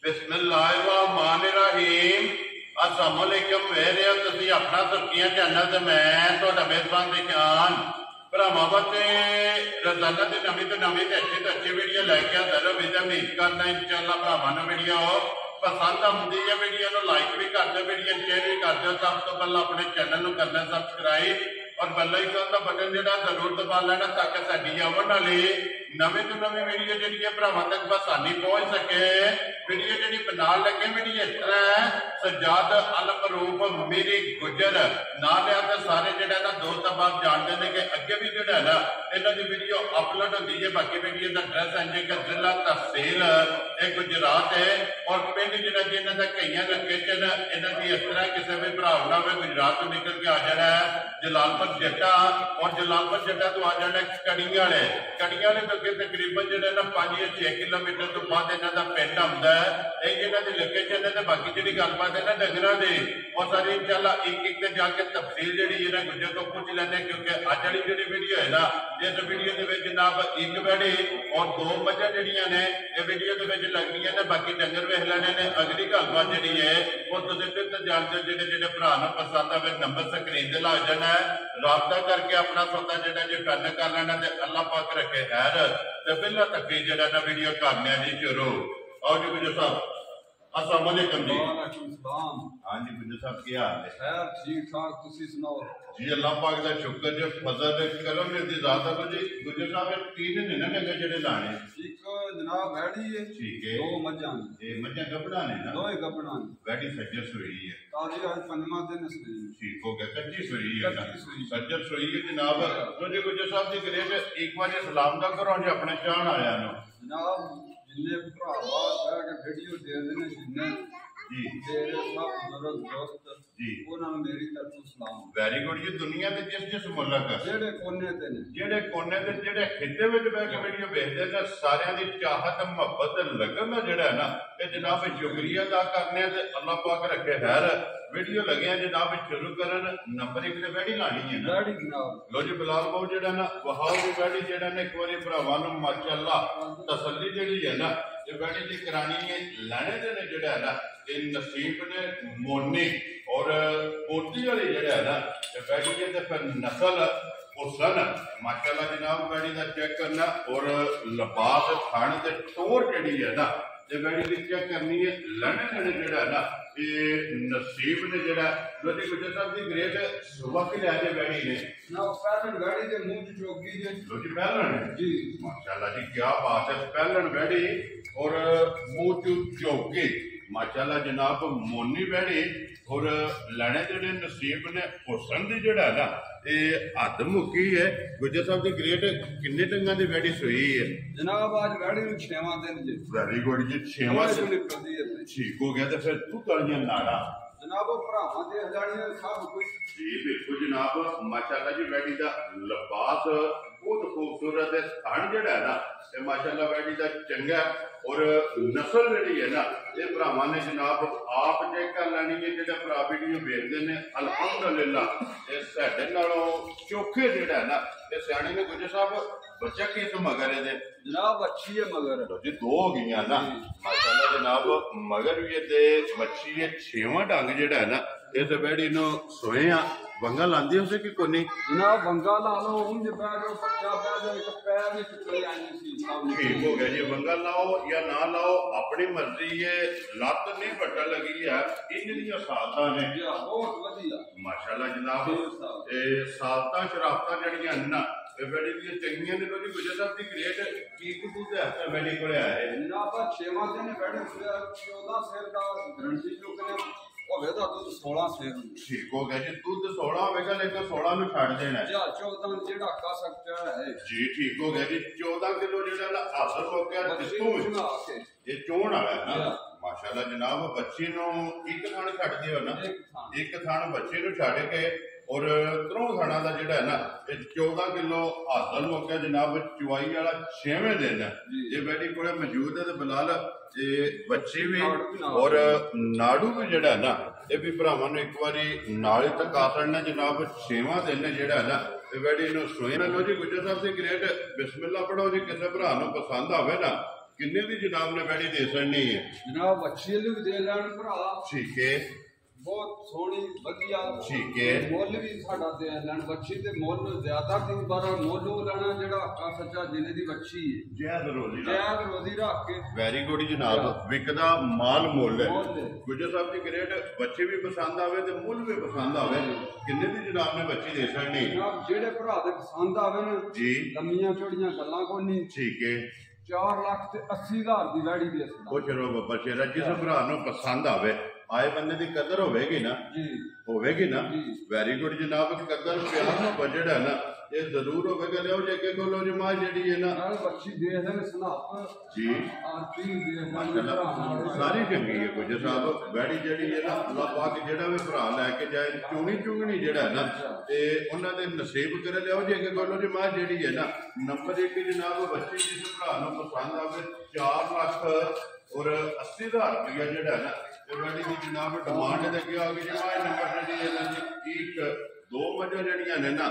बिस्मिल्लाहिर्रहमानिर्रहीम। अस्सलामुअलैकुम वेरियो तुसीं अपना सुर्खियां चैनल ते मैं तुहाडा मेज़बान दिशान भरावां वास्ते रोजाना की नवीं तो नवीं ते अच्छी वीडियो लैके आंदा रहो। उम्मीद करना इंशाअल्लाह भरावां नूं वीडियो पसंद आउंदी है। वीडियो नूं लाइक भी कर दो, वीडियो शेयर भी कर दो। सब तो पहले अपने चैनल नूं करना सब्सक्राइब और बेल आइकन का बटन जो जरूर दबा लेना ताकि साडी आने वाली नवीं तो नवीं वीडियो जी भरावां तक बसानी पहुंच सके। वीडियो जी बना लगे वीडियो इस तरह है, सजाद अल मरूफ मेरी गुजर ना लिया तो सारे जो दोस्त आप जानते हैं कि अगे भी जो है ना इन्हों की वीडियो अपलोड होती है। बाकी वीडियो का एड्रैस है जी जिला तहसील गुजरात है और पिंड जो इन्हों का कई लोकेशन इन्हों की इस तरह किसी भी भरा ना हो गुजरात तो निकल के आ जाना है जलालपुर जट्टा और जलालपुर जट्टा तो आ जाना कड़ियां वाले तो तकरीबन जो है ना 5 या 6 किलोमीटर तो बाद इन्हों का पिंड आता है। ये इन्हों की लोकेशन है। बाकी जी गलबात है ना डंगरों की और सारी इंशाल्लाह एक जाके तफसील जी है गुजर को पूछ लेंगे क्योंकि अज वाली जी वीडियो है ना इस वीडियो के जनाब एक बैड़ी और 2 मझां जड़ियां ने ये वीडियो के लगनियां ने। बाकी डंगर वेख लेने ने। अगली गलबात जी है वो तुम जानते हो जो भरा पसंद आए नंबर स्क्रीन से लग जाना है, राबता करके अपना सौदा जो डन कर लेना। अल्लाह पाक रखे खैर तो पहला तक जो वीडियो करने जी शुरू। और जी गुजर साहब अस्सलाम वालेकुम जी। हाँ जी गुजर साहब क्या हाल है? खैर ठीक ठाक, तुसी सुनाओ जी। अल्लाह पाक दा शुक्र जो फजल करम दी ज़ात है जी। गुजर साहब 3 दिन ने डंगर जेडे लाने एक जनाब बैठी है, ठीक है, 2 मझां ये मझां गबड़ा ने ना, 2 गबड़ा ने। बैठी सज्जर सोई है ताजी आज 5वां दिन सही ठीक हो गया, कच्ची सोई है ना, कच्ची सोई। सज्जर सोई है जनाब। तो जी गुजर साहब दी ग्रेड एक बार सलाम दा करो जी अपने चाहन आया नो जनाब। जिन्ने भरा बैठ के वीडियो दे देने जिन्ने जी तेरे सब बुजुर्ग दोस्त जी उन्होंने मेरी तरफ सलाम। वेरी गुड जी। दुनिया के जिस मुल्क जेड़े कोने ते ने जेडे कोने ते जेडे खिते विच बैठ के वीडियो देखदे ने सारियां दी चाहत मोहब्बत लगन दा जेड़ा है ना ये जनाब शुक्रिया अदा करने ते अल्लाह पाक रखे खैर। वीडियो लगे जनाब शुरू करन। नंबर 1 ते बैठी लानी है ना बैठी जनाब। लो जी बिलाल बहु जेड़ा ना वहाव दी बैठी जेड़ा ने एक बारी भरावां नूं माशाअल्लाह तसल्ली जेड़ी है ना ये बैठी दी करानी है लाने दे ने जेड़ा है ना ये नसीब ने मोनी और पोती वाली जेड़ा है ना ये बैठी के ते फिर नस्ल हुसन माशाअल्लाह जनाब बैठी दा चेक करना और लिबास खाने ते टोर जेड़ी है ना ये बैठी दी चेक करनी है। लाने ने जेड़ा है ना ये नसीब ने जेड़ा लोधी गुजर साहब दी ग्रेड सुबह के ले बैठी ने ना पहलन गाड़ी के मुंह च चौकी जे लोधी पहलन जी माशाअल्लाह जी क्या बात है। पहलन बैठी और मुंह च चौकी माशाअल्लाह जनाब मोनी बैठी और लाने जेडे नसीब ने हुसन दी जेड़ा है ना ये हद मुकी है। गुजर साहब दी ग्रेड किन्ने टंगा दी बैठी सोई है जनाब? आज गाड़ी में 6वां दिन जे। वेरी गुड जी 6वां निकलदी है ठीक हो गया। तो फिर तू तलियां नाड़ा जनाब भरावां दे हजारियां सब कुछ जी बिल्कुल जनाब माशाअल्लाह जी। बैठी दा लिबास बहुत खूबसूरत है। थान जेड़ा है ना ये माशाअल्लाह बैठी दा चंगा और नस्ल जी है ना ये भरावां ने जनाब आप चेक कर लैनी है। जो भरा वीडियो देखते हैं अल्हम्दुलिल्लाह ये साडे नालों चोखे जेड़ा है ना ये सियाने ने गुजर साहब बच्चा किस मगर है जनाब अच्छी है मगर जी 2 हो गई ना माशाअल्लाह जनाब मगर भी है मच्छी है 6वां ढंग जेड़ा है ना इस बैड़ी नो सोए वंगा लांदी उसे कि कोनी जनाब? वंगा ला लो उंज पै जाओ पक्का पै जाओ एक पैर नहीं चुके आनी सी सामने ठीक हो गया जी। वंगा लाओ या ना लाओ अपनी मर्जी है। लत नहीं बट्टा लगी है इन दी सालतां ने बहुत वधिया माशाअल्लाह जनाब। ए सालतां शराफतां जड़ियां ना ते बैड़ी दी चंगियां ने लोजी गुजर साहब दी ग्रेड की कुछ है बैड़ी कोले आए जनाब 6वां दिन बैठे 14 शेर का गारंटी जो कने होवे दा दूध 16 शेर ठीक हो गया जी। दूध 16 होगा लेकिन 16 ਨੂੰ ਛੱਡ ਦੇਣਾ या 14 जेड़ा का सकता है जी ठीक हो गया जी। 14 किलो जेड़ा ना हासिल हो गया जिसको ये चोण वाला है ना माशाअल्लाह जनाब। बच्ची ਨੂੰ ਇੱਕ ਥਾਣ ਛੱਡ ਦਿਓ ਨਾ ਇੱਕ ਥਾਣ ਬੱਚੇ ਨੂੰ ਛੱਡ ਕੇ और त्रों थाना का जोड़ा है ना 14 किलो हासिल हो गया जनाब। चुवाई वाला 6वें दिन ये बैठी को मौजूद है। तो बिलाल ये बच्ची भी और नाड़ू भी जोड़ा है ना ये भी भरावां नूं एक बारी नाल तक आ छड़ना जनाब। 6वां दिन जोड़ा है ना ये बैठी नूं सोए ना। लो जी गुजर साहब की ग्रेड बिस्मिल्लाह पढ़ो जी। किसी भरा नूं पसंद आवे ना ਕਿੰਨੇ ਦੀ ਜਨਾਬ ਨੇ ਬੈੜੀ ਦੇ ਸਕਣੀ ਹੈ ਜਨਾਬ ਅੱਛੀ ਲਈ ਵੀ ਦੇ ਲੈਣ ਭਰਾ। ਠੀਕ ਹੈ ਬਹੁਤ ਸੋਹਣੀ ਵਧੀਆ। ਠੀਕ ਹੈ ਮੁੱਲ ਵੀ ਸਾਡਾ ਦੇ ਲੈਣ ਬੱਚੀ ਤੇ ਮੁੱਲ ਜ਼ਿਆਦਾ ਦੀ ਪਰ ਮੁੱਲ ਉਹ ਲੈਣਾ ਜਿਹੜਾ ਹੱਕਾ ਸੱਚਾ ਜਿਹਨੇ ਦੀ ਬੱਚੀ ਹੈ ਜੈਦ ਰੋਜ਼ੀ ਜੈਦ ਰੋਜ਼ੀ ਰੱਖ ਕੇ। ਵੈਰੀ ਗੁੱਡ ਜਨਾਬ ਵਿਕਦਾ ਮਾਲ ਮੁੱਲ ਹੈ। ਗੁੱਜਰ ਸਾਹਿਬ ਦੀ ਗ੍ਰੇਡ ਬੱਚੇ ਵੀ ਪਸੰਦ ਆਵੇ ਤੇ ਮੁੱਲ ਵੀ ਪਸੰਦ ਆਵੇ। ਕਿੰਨੇ ਦੀ ਜਨਾਬ ਨੇ ਬੱਚੀ ਦੇ ਸਕਣੀ ਜਨਾਬ ਜਿਹੜੇ ਭਰਾ ਦੇ ਪਸੰਦ ਆਵੇ ਨਾ ਜੀ ਲੰਮੀਆਂ ਚੌੜੀਆਂ ਗੱਲਾਂ ਕੋਈ ਨਹੀਂ। ਠੀਕ ਹੈ 4,80,000 ਦੀ ਵੈੜੀ ਦੇ ਸਕਦਾ। ਉਹ ਚਲੋ ਬੱਬਾ ਸ਼ੇਰਾ ਜਿਸ ਭਰਾ ਨੂੰ ਪਸੰਦ ਆਵੇ ਆਏ ਬੰਦੇ ਦੀ ਕਦਰ ਹੋਵੇਗੀ ਨਾ ਜੀ ਹੋਵੇਗੀ ਨਾ। ਵੈਰੀ ਗੁੱਡ ਜਨਾਬ ਕਦਰ ਪਿਆਰ ਨਾਲ ਬਜਟ ਹੈ ਨਾ ਇਹ ਜ਼ਰੂਰ ਹੋਵੇਗਾ। ਲਿਆਓ ਜੇ ਅੱਗੇ ਕੋਲੋਂ ਜਮਾ ਜਿਹੜੀ ਹੈ ਨਾ ਬੱਚੀ ਦੇਖਦੇ ਨੇ ਸਨਾਪ ਜੀ ਆਰਤੀ ਦੇਖਦੇ ਮਾਸ਼ਾਅੱਲਾ ਸਾਰੀ ਚੰਗੀ ਹੈ। ਗੁੱਜਰ ਸਾਹਿਬ ਵੈੜੀ ਜਿਹੜੀ ਹੈ ਨਾ ਅੱਲਾਹ ਪਾਕ ਜਿਹੜਾ ਵੀ ਭਰਾ ਲੈ ਕੇ ਜਾਏ ਚੁਣੀ ਚੁੰਗਣੀ ਜਿਹੜਾ ਹੈ ਨਾ ਤੇ ਉਹਨਾਂ ਦੇ ਨਸੀਬ ਕਰੇ। ਲਿਆਓ ਜੇ ਅੱਗੇ ਕੋਲੋਂ ਜਮਾ ਜਿਹੜੀ ਹੈ ਨਾ ਨੰਬਰ 1 ਜਨਾਬ ਬੱਚੀ ਜਿਸ ਭਰਾ ਨੂੰ ਪਸੰਦ ਆਵੇ 4,80,000 ਰੁਪਇਆ ਜਿਹੜਾ ਹੈ ਨਾ ਵੈੜੀ ਦੀ ਜਨਾਬ ਡਿਮਾਂਡ ਤੇ ਅੱਗੇ ਆ ਗਈ ਜਮਾ ਨੰਬਰ ਜਿਹੜੀ ਹੈ ਨਾ ਜੀ 1-2 ਮੱਝਾਂ ਜਿਹੜੀਆਂ ਨੇ ਨਾ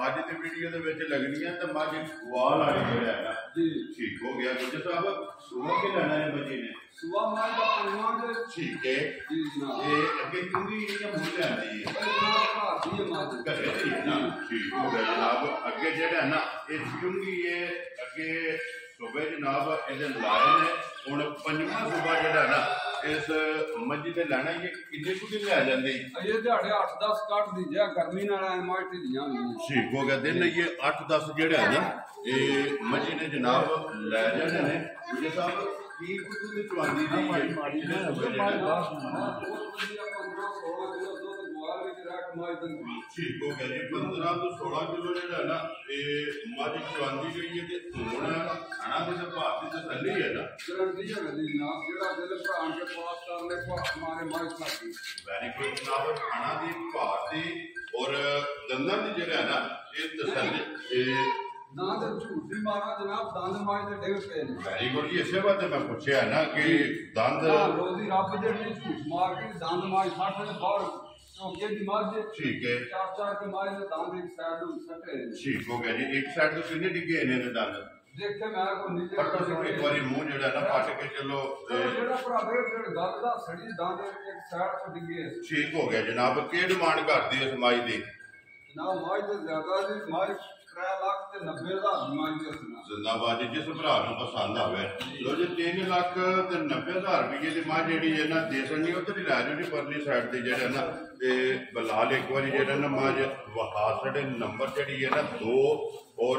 ਅੱਜ ਦੀ ਵੀਡੀਓ ਦੇ ਵਿੱਚ ਲੱਗਣੀਆਂ ਤੇ ਮੱਝ ਵਾਲ ਵਾਲੀ ਜਿਹੜਾ ਹੈ ਨਾ ਜੀ ਠੀਕ ਹੋ ਗਿਆ। ਗੁੱਜਰ ਸਾਹਿਬ ਸੁਬਹ ਕੇ ਲੈਣਾ ਹੈ ਬੱਚੀ ਨੇ ਸੁਬਹ ਮਾਲ ਦਾ ਪੰਜਵਾਂ ਦੇ ਠੀਕ ਹੈ ਜੀ ਜਨਾਬ ਇਹ ਅੱਗੇ ਕਿੰਨੀ ਜਾਂ ਮੁੱਲ ਲੈਂਦੀ ਹੈ ਜਨਾਬ ਭਾਜੀ ਮਾਲ ਘਰੇ ਦੀ ਹੈ ਨਾ ਠੀਕ ਹੋ ਗਿਆ ਜਨਾਬ। ਅੱਗੇ ਜਿਹੜਾ ਹੈ ਨਾ ਇਹ ਚੁੰਗੀ ਹੈ ਅੱਗੇ ਸੁਬਹ ਜਨਾਬ ਇਹਦੇ ਲਾਏ ਨੇ ਹੁਣ ਪੰਜਵਾਂ ਸੁਬਹ ਜਿਹੜਾ ਨਾ ਇਸ ਮੱਝ ਤੇ ਲੈਣਾ ਇਹ ਕਿੰਨੇ ਕੁ ਦਿਨ ਲੈ ਜਾਂਦੀ ਇਹ ਦਿਹਾੜੇ 8-10 ਕੱਟ ਦੀ ਜਾਂ ਗਰਮੀ ਨਾਲ ਐ ਮਾਰ ਢੀਆਂ ਹੁੰਦੀਆਂ। ਠੀਕ ਹੋ ਗਿਆ ਦਿਨ ਇਹ 8-10 ਜਿਹੜਾ ਹੈ ਨਾ ਇਹ ਮੱਝ ਨੇ ਜਨਾਬ ਲੈ ਜਾਣੇ ਨੇ। ਗੁੱਜਰ ਸਾਹਿਬ ਕੀ ਕੁਝ ਦੀ ਚਵਾਨੀ ਦੀ ਹੈ ਠੀਕ ਹੋ ਗਿਆ ਜੀ 15 ਤੋਂ 16 ਕਿਲੋ ਜਿਹੜਾ ਨਾ ਇਹ ਮੱਝ ਚਵਾਨੀ ਗਈ ਹੈ ਤੇ ਹੁਣ ਖਾਣਾ ਦੇ ਭਾਅ ਦੀ ਤਸੱਲੀ ਹੈ ਨਾ ਗਰੰਟੀ ਹੈ ਜਨਾਬ ਜਿਹੜਾ ਦਿਲ ਭਰਾ ਕੇ ਪਾਸ ਕਰਨੇ ਕੋ ਹਮਾਰੇ ਮਾਈ ਸਾਥੀ ਵੈਰੀ ਗੁੱਡ ਜਨਾਬ ਖਾਣਾ ਦੀ ਭਾਅ ਦੀ ਔਰ ਦੰਦਾਂ ਦੀ ਜਿਹੜਾ ਹੈ ਨਾ ਇਹ ਤਸੱਲੀ ਇਹ ਦੰਦ ਝੂਠੀ ਮਾਰਾ ਜਨਾਬ ਦੰਦ ਮਾਈ ਦੇ ਡਿੱਗ ਪਏ ਨੇ। ਵੈਰੀ ਗੁੱਡ ਜੀ ਇਸੇ ਬਾਤ ਤੇ ਮੈਂ ਪੁੱਛਿਆ ਨਾ ਕਿ ਦੰਦ ਰੋਜ਼ੀ ਰੱਬ ਜਿਹੜੀ ਝੂਠ ਮਾਰ ਕੇ ਦੰਦ ਮਾਈ ਛੱਡ ਦੇ ਬਾਹਰ ਚੌਕੇ ਦੀ ਮੱਝ ਠੀਕ ਹੈ 4-4 ਕੇ ਮਾਈ ਦੇ ਦੰਦ ਇੱਕ ਸਾਈਡ ਨੂੰ ਸੱਟੇ ਠੀਕ ਹੋ ਗਿਆ ਜੀ ਇੱਕ ਸਾਈਡ ਤੋਂ ਕਿੰਨੇ ਡਿੱਗੇ ਨੇ ਇਹਦੇ ਦੰਦ ਦੇਖੇ ਮੈਂ ਕੋ ਨੀਚੇ ਪੱਟੋ ਸਿੱਧੂ ਇੱਕ ਵਾਰੀ ਮੂੰਹ ਜਿਹੜਾ ਨਾ ਪੱਟ ਕੇ ਚਲੋ ਜਿਹੜਾ ਭਰਾ ਦੇ ਜਿਹੜਾ ਗੱਲ ਦਾ ਸੜੀ ਦੰਦ ਇੱਕ ਸਾਈਡ ਤੋਂ ਡਿੱਗੇ। ਠੀਕ ਹੋ ਗਿਆ ਜਨਾਬ ਕੀ ਡਿਮਾਂਡ ਕਰਦੀ ਹੈ ਸਮਾਈ ਦੀ ਨਾ ਮਾਈ ਤੇ ਜ਼ਿਆਦਾ ਦੀ ਮਾਈ 3,90,000 ਮਾਈ ਦੇ ਸੁਣਾ ਜ਼ਿੰਦਾਬਾਦ ਜਿਸ ਭਰਾ ਨੂੰ ਪਸੰਦ ਆਵੇ ਲੋ ਜੀ 3,90,000 ਰੁਪਏ ਦੀ ਮਾਂ ਜਿਹੜੀ ਹੈ ਨਾ ਦੇ ਸਕਣੀ ਉਧਰ ਹੀ ਲੈ ਜਾਓ ਜੀ ਪਰਲੀ ਸਾਈਡ ਤੇ ਜਿਹੜਾ ਨਾ ਤੇ ਬਲਾਲ ਇੱਕ ਵਾਰੀ ਜਿਹੜਾ ਨਾ ਮਾਂ ਵਹਾ ਸਾਡੇ ਨੰਬਰ ਜਿਹੜੀ ਹੈ ਨਾ 2 ਔਰ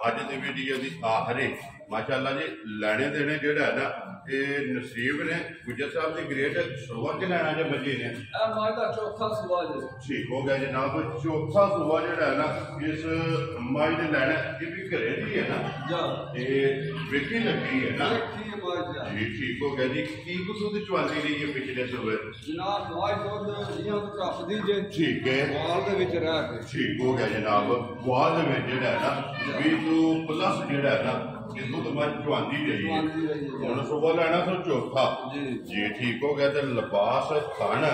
ਅੱਜ ਦੀ ਵੀਡੀਓ ਦੀ ਆਖਰੀ ਮਾਸ਼ਾਅੱਲਾ ਜੀ ਲੈਣੇ ਦੇਣੇ ਜਿਹੜਾ ਹੈ ਨਾ ਇਹ ਨਸੀਬ ਨੇ। ਗੁੱਜਰ ਸਾਹਿਬ ਦੀ ਗ੍ਰੇਡ ਸੁਬਹ ਕਿ ਲੈਣਾ ਜੇ ਬੱਚੇ ਨੇ ਇਹ ਮਾਂ ਦਾ ਚੌਥਾ ਸਵਾਲ ਹੈ। ਠੀਕ ਹੋ ਗਿਆ ਜਨਾਬ ਚੌਥਾ ਸੁਬਹ ਜਿਹੜਾ ਹੈ ਨਾ ਇਸ ਮਾਈ ਦੇ ਲੈਣਾ ਇਹ ਵੀ ਘਰੇ ਦੀ ਹੈ ਨਾ ਜਾ ਇਹ ਵਿਕੀ ਲੱਗੀ ਹੈ ਨਾ ਕੀ ਮਾਂ ਜੀ ਠੀਕ ਹੋ ਗਿਆ ਜੀ ਕੀ ਕੁਝ ਉਹਦੀ ਚਵਾਨੀ ਰਹੀ ਹੈ ਪਿਛਲੇ ਸੁਬਹ ਜਨਾਬ ਮਾਈ ਦੁੱਧ ਜੀਆਂ ਤੋਂ ਟੱਪਦੀ ਜੇ ਠੀਕ ਹੈ ਵਾਲ ਦੇ ਵਿੱਚ ਰਹਿ ਕੇ ਠੀਕ ਹੋ ਗਿਆ ਜਨਾਬ ਵਾਲ ਦੇ ਵਿੱਚ ਜਿਹੜਾ ਹੈ ਨਾ 20 ਪਲੱਸ ਜਿਹੜਾ ਹੈ ਨਾ ਇਹਨੂੰ ਤਾਂ ਮੈਂ ਚਵਾਨੀ ਰਹੀ ਹੈ ਹੁਣ ਸੁਬਹ ਲੈਣਾ ਸੋ ਚੌਥਾ ਜੀ ਠੀਕ ਹੋ ਗਿਆ ਤੇ ਲਿਬਾਸ ਖਾਣ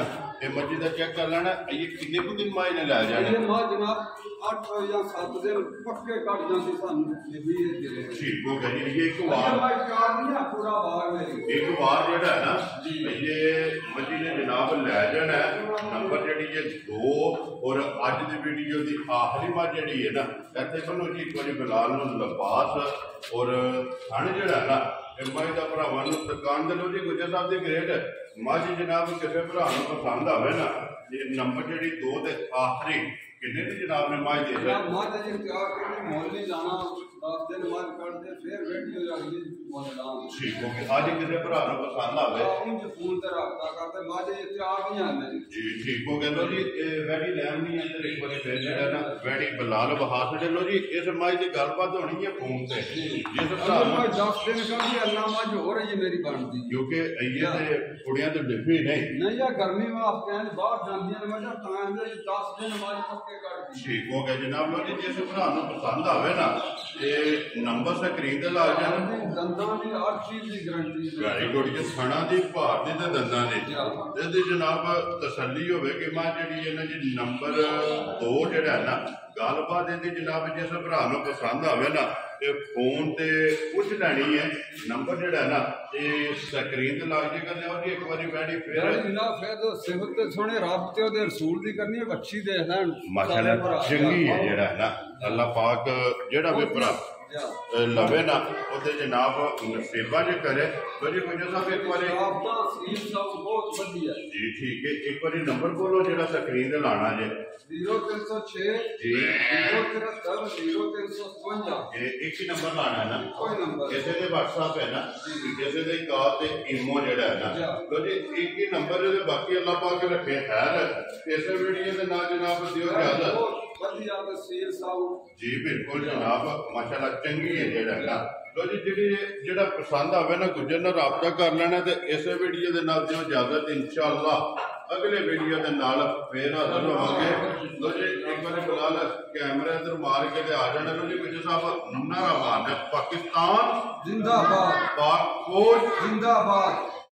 ਇਹ ਮੱਝੀ ਦਾ ਚੈੱਕ ਕਰ ਲੈਣਾ ਇਹ ਕਿੰਨੇ ਕੁ ਦਿਨ ਮਾਈ ਨੇ ਲੈ ਜਾਣਾ ਇਹ ਮਾਂ ਜਨਾਬ 8 ਜਾਂ 7 ਦਿਨ ਪੱਕੇ ਕੱਢ ਜਾਂਦੀ ਸਾਨੂੰ ਠੀਕ ਹੋ ਗਿਆ ਜੀ ਇਹ ਇੱਕ ਵਾਰ ਪੂਰਾ ਵਾਰ ਮੇਰੀ ਇੱਕ ਵਾਰ ਜਿਹੜਾ ਹੈ ਨਾ ਇਹ ਮੱਝੀ ਨੇ ਜਨਾਬ ਲੈ ਜਾਣਾ ਨੰਬਰ ਜਿਹੜੀ ਹੈ 2 ਔਰ ਅੱਜ ਦੀ ਵੀਡੀਓ ਦੀ ਆਖਰੀ ਮੱਝ ਜਿਹੜੀ ਹੈ ਨਾ ਇੱਥੇ ਬੰਨੋ ਜੀ ਇੱਕ ਵਾਰੀ ਬਲਾਲ ਨੂੰ ਲਿਬਾਸ ਔਰ ਥਣ ਜਿਹੜਾ ਹੈ ਨਾ ਇਹ ਮੱਝ ਦਾ ਭਰਾਵਾਂ ਨੂੰ ਦੁਕਾਨ ਦੇ ਲੋ ਜੀ ਗੁੱਜਰ ਸਾਹਿਬ ਦੀ ਗ੍ਰੇਡ ਮੱਝ ਜਨਾਬ ਕਿਸੇ ਭਰਾ ਨੂੰ ਪਸੰਦ ਆਵੇ ਨਾ ਇਹ ਨੰਬਰ ਜਿਹੜੀ 2 ਤੇ ਆਖਰੀ ਕਿੰਨੇ ਦੀ ਜਨਾਬ ਨੇ ਮੱਝ ਦੇ ਦਿੱਤੀ ਮੱਝ ਜੀ ਤਿਆਰ ਕਰਨੀ ਮੁੱਲ ਨਹੀਂ ਲਾਣਾ 10 ਦਿਨ ਮੱਝ ਕੱਢਦੇ ਫਿਰ ਵੀਡੀਓ ਜਾਂਦੀ ਮੁੱਲ ਲਾਉਂ ਠੀਕ ਹੋ ਗਿਆ ਅੱਜ ਕਿਸੇ ਭਰਾ ਨੂੰ ਪਸੰਦ ਆਵੇ ਉਹ ਫੋਨ ਤੇ ਰਾਬਤਾ ਕਰਦੇ ਮੱਝ ਇਹ ਤਿਆਰ ਨਹੀਂ ਆਉਂਦੇ ਜੀ ਠੀਕ ਹੋ ਗਿਆ ਲੋ ਜੀ ਇਹ ਵੈਡੀ ਲੈਣ ਨਹੀਂ ਅੰਦਰ ਇੱਕ ਵਾਰੀ ਫਿਰ ਜਿਹੜਾ ਨਾ ਵੈਡੀ ਬਲਾਲ ਬਹਾ ਛੱਡੇ ਲੋ ਜੀ ਇਸ ਮੱਝ ਦੀ ਗੱਲਬਾਤ ਹੋਣੀ ਹੈ ਫੋਨ ਤੇ ਜਿਸ ਭਰਾ ਨੂੰ 10 ਦਿਨ ਕਹਿੰਦੀ ਅੱਲਾ ਮੱਝ ਹੋ ਰਹੀ ਹੈ ਮੇਰੀ ਬਣਦੀ ਕਿਉਂਕਿ ਇਹ ਤੇ ਕੁੜੀਆਂ ਤੇ ਡਿੱਫੀ ਨਹੀਂ ਯਾ ਗਰਮੀ ਵਾਸਤੇ ਬਾਹਰ ਜਾਂਦੀਆਂ ਨੇ ਮੈਂ ਤਾਂ ਆਂਦੇ 10 ਦਿਨ ਮੱਝ ਪੱਕੇ ਕੱਢਦੀ ਠੀਕ ਹੋ ਗਿਆ ਜਨਾਬ ਲੋ ਜੀ ਜਿਸ ਭਰਾ ਨੂੰ ਪਸੰਦ ਆਵੇ ਨਾ ਇਹ ਨੰਬਰ ਸਕਰੀਨ ਤੇ ਲਾ ਜਾਣਾ ਦੰਦਾਂ ਦੀ ਹਰ ਚੀਜ਼ ਦੀ ਗਾਰੰਟੀ ਵੈਰੀ ਗੁੱਡ ਜੀ ਥਣਾ ਦੀ ਭਾਰ ਦੀ ਤੇ ਦੰਦਾਂ ਦੀ ਇਹਦੀ ਜਨਾਬ ਤਸੱਲੀ ਹੋਵੇ ਕਿ ਮਾਂ ਜਿਹੜੀ ਇਹਨਾਂ ਜੀ ਨੰਬਰ 2 ਜਿਹੜਾ ਹੈ ਨਾ ਗੱਲਬਾਤ ਇਹਦੀ ਜਨਾਬ ਜਿਸ ਭਰਾ ਨੂੰ ਪਸੰਦ ਆਵੇ ਨਾ ਤੇ ਫੋਨ ਤੇ ਕੁਝ ਲੈਣੀ ਹੈ ਨੰਬਰ ਜਿਹੜਾ ਨਾ ਇਹ ਸਕਰੀਨ ਤੇ ਲੱਗ ਜਾਏਗਾ ਤੇ ਉਹਦੀ ਇੱਕ ਵਾਰੀ ਬੈਠੀ ਫਿਰ ਨਾ ਫਿਰ ਸਿਫਤ ਤੇ ਸੋਹਣੇ ਰੱਬ ਤੇ ਉਹਦੇ ਰਸੂਲ ਦੀ ਕਰਨੀ ਹੈ ਵੱਛੀ ਦੇਖ ਲੈਣ ਮਾਸ਼ਾਅੱਲਾ ਚੰਗੀ ਹੈ ਜਿਹੜਾ ਨਾ ਅੱਲਾਹ ਪਾਕ ਜਿਹੜਾ ਵੀ ਭਰਾ ਲਵੇ ਨਾ ਉਹਦੇ ਜਨਾਬ ਨਸੀਬਾ ਜੇ ਕਰੇ तो जी मुझे साहब एक बार बहुत बढ़िया जी ठीक है एक बार नंबर बोलो जेड़ा स्क्रीन ते लाना जे 0306 जी 073 0355 ये एक ही नंबर लाना है ना कोई नंबर जैसे ते WhatsApp है ना जैसे ते कॉल ते इमो जेड़ा है ना तो जी एक ही नंबर जे बाकी अल्लाह पाक रखे खैर इस वीडियो दे नाल जनाब दियो इजाजत बढ़िया तस्वीर साहब जी बिल्कुल जनाब माशाल्लाह चंगी है जेड़ा ना लो जी जेड़ा पसंद आवे ना गुजर नाल राबता कर लेना ते इस वीडियो दे नाल दियो इजाजत इंशाअल्लाह अगले वीडियो दे नाल फिर हाजिर होवांगे लो जी एक बार बिलाल कैमरा इधर मार के ते आ जाना लो जी गुजर साहब नारा मारना पाकिस्तान जिंदाबाद पाक फौज जिंदाबाद